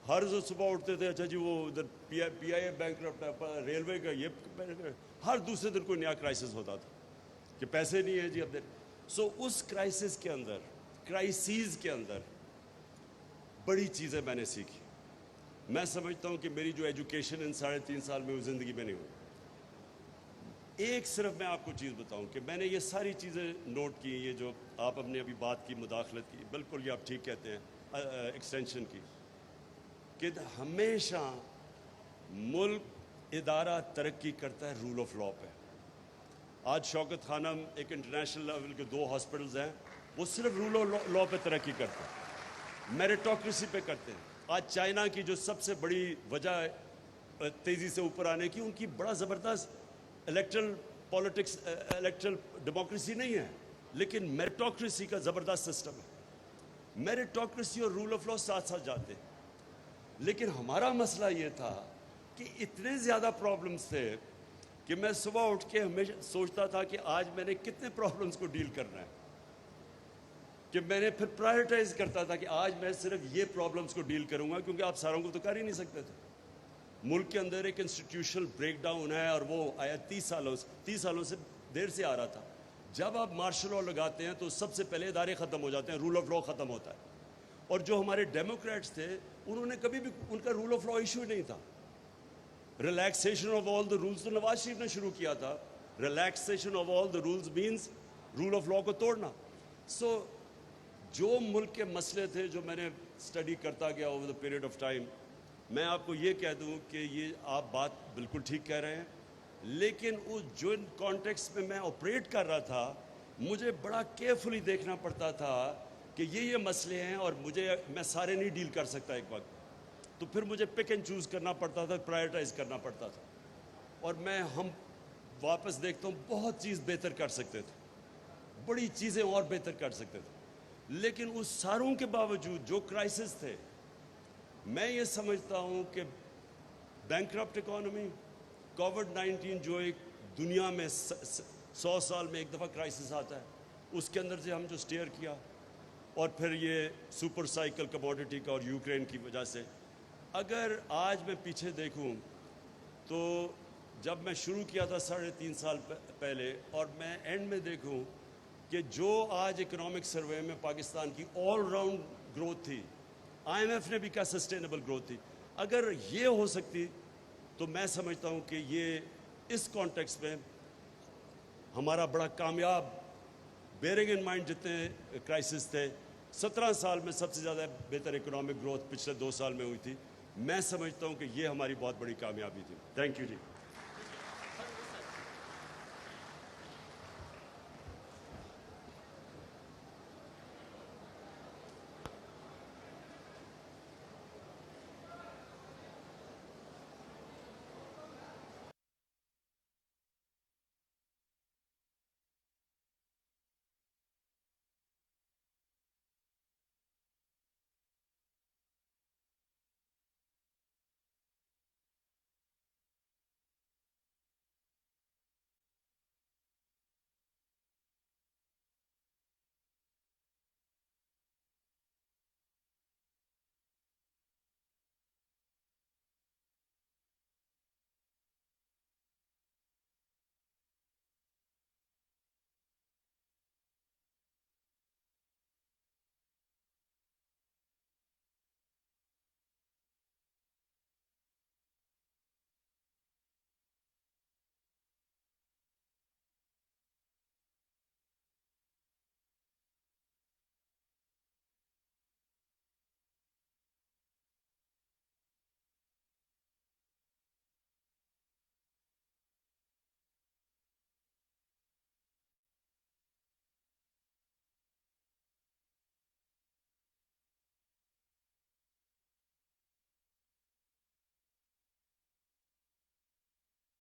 [SPEAKER 1] ہر روز صبح اٹھتے تھے, اچھا جی وہ ادھر پی آئی اے بینکرپٹ ہے, ریلوے کا یہ, ہر دوسرے دن کوئی نیا کرائسس ہوتا تھا کہ پیسے نہیں ہیں جی اب. سو اس کرائسس کے اندر, کرائسیز کے اندر بڑی چیزیں میں نے سیکھی. میں سمجھتا ہوں کہ میری جو ایجوکیشن ان 3.5 سال میں وہ زندگی میں نہیں ہوئی. ایک صرف میں آپ کو چیز بتاؤں کہ میں نے یہ ساری چیزیں نوٹ کی, یہ جو آپ ہم نے ابھی بات کی مداخلت کی, بالکل یہ آپ ٹھیک کہتے ہیں, ایکسٹینشن کی, کہ ہمیشہ ملک ادارہ ترقی کرتا ہے رول آف لاء پہ. آج شوکت خانم ایک انٹرنیشنل لیول کے 2 ہاسپٹلز ہیں, وہ صرف رول آف لاء پہ ترقی کرتے ہیں, میریٹوکریسی پہ کرتے ہیں. آج چائنا کی جو سب سے بڑی وجہ تیزی سے اوپر آنے کی, ان کی بڑا زبردست الیکٹرل پالیٹکس, الیکٹرل ڈیموکریسی نہیں ہے, لیکن میریٹوکریسی کا زبردست سسٹم ہے. میریٹوکریسی اور رول آف لاء ساتھ ساتھ جاتے ہیں. لیکن ہمارا مسئلہ یہ تھا کہ اتنے زیادہ پرابلمس تھے کہ میں صبح اٹھ کے ہمیشہ سوچتا تھا کہ آج میں نے کتنے پرابلمس کو ڈیل کرنا ہے, کہ میں نے پھر پرائیورٹائز کرتا تھا کہ آج میں صرف یہ پرابلمس کو ڈیل کروں گا, کیونکہ آپ ساروں کو تو کر ہی نہیں سکتے تھے. ملک کے اندر ایک انسٹیٹیوشنل بریک ڈاؤن ہے, اور وہ آیا 30 سالوں سے دیر سے آ رہا تھا. جب آپ مارشل لا لگاتے ہیں تو سب سے پہلے ادارے ختم ہو جاتے ہیں, رول آف لا ختم ہوتا ہے. اور جو ہمارے ڈیموکریٹس تھے انہوں نے کبھی بھی ان کا رول آف لا ایشو ہی نہیں تھا. Relaxation of all the rules تو نواز شریف نے شروع کیا تھا. Relaxation of all the rules means rule of law کو توڑنا. سو جو ملک کے مسئلے تھے جو میں نے اسٹڈی کرتا گیا over the period of time, میں آپ کو یہ کہہ دوں کہ یہ آپ بات بالکل ٹھیک کہہ رہے ہیں, لیکن اس جو کانٹیکس میں میں آپریٹ کر رہا تھا مجھے بڑا کیئرفلی دیکھنا پڑتا تھا کہ یہ مسئلے ہیں اور میں سارے نہیں ڈیل کر سکتا ایک وقت. تو پھر مجھے پک اینڈ چوز کرنا پڑتا تھا, پرائرٹائز کرنا پڑتا تھا. اور ہم واپس دیکھتا ہوں بہت چیز بہتر کر سکتے تھے, بڑی چیزیں اور بہتر کر سکتے تھے, لیکن اس ساروں کے باوجود جو کرائسس تھے, میں یہ سمجھتا ہوں کہ بینکرپٹ اکانومی, کووڈ-19 جو ایک دنیا میں 100 سال میں ایک دفعہ کرائسس آتا ہے, اس کے اندر سے ہم جو سٹیئر کیا, اور پھر یہ سپر سائیکل کموڈٹی کا اور یوکرین کی وجہ سے. اگر آج میں پیچھے دیکھوں تو جب میں شروع کیا تھا 3.5 سال پہلے, اور میں اینڈ میں دیکھوں کہ جو آج اکنامک سروے میں پاکستان کی آل راؤنڈ گروتھ تھی, آئی ایم ایف نے بھی کہا سسٹینیبل گروتھ تھی, اگر یہ ہو سکتی تو میں سمجھتا ہوں کہ یہ اس کانٹیکس میں ہمارا بڑا کامیاب, بیئرنگ ان مائنڈ جتنے کرائسس تھے, 17 سال میں سب سے زیادہ بہتر اکنامک گروتھ پچھلے 2 سال میں ہوئی تھی. میں سمجھتا ہوں کہ یہ ہماری بہت بڑی کامیابی تھی. Thank you G.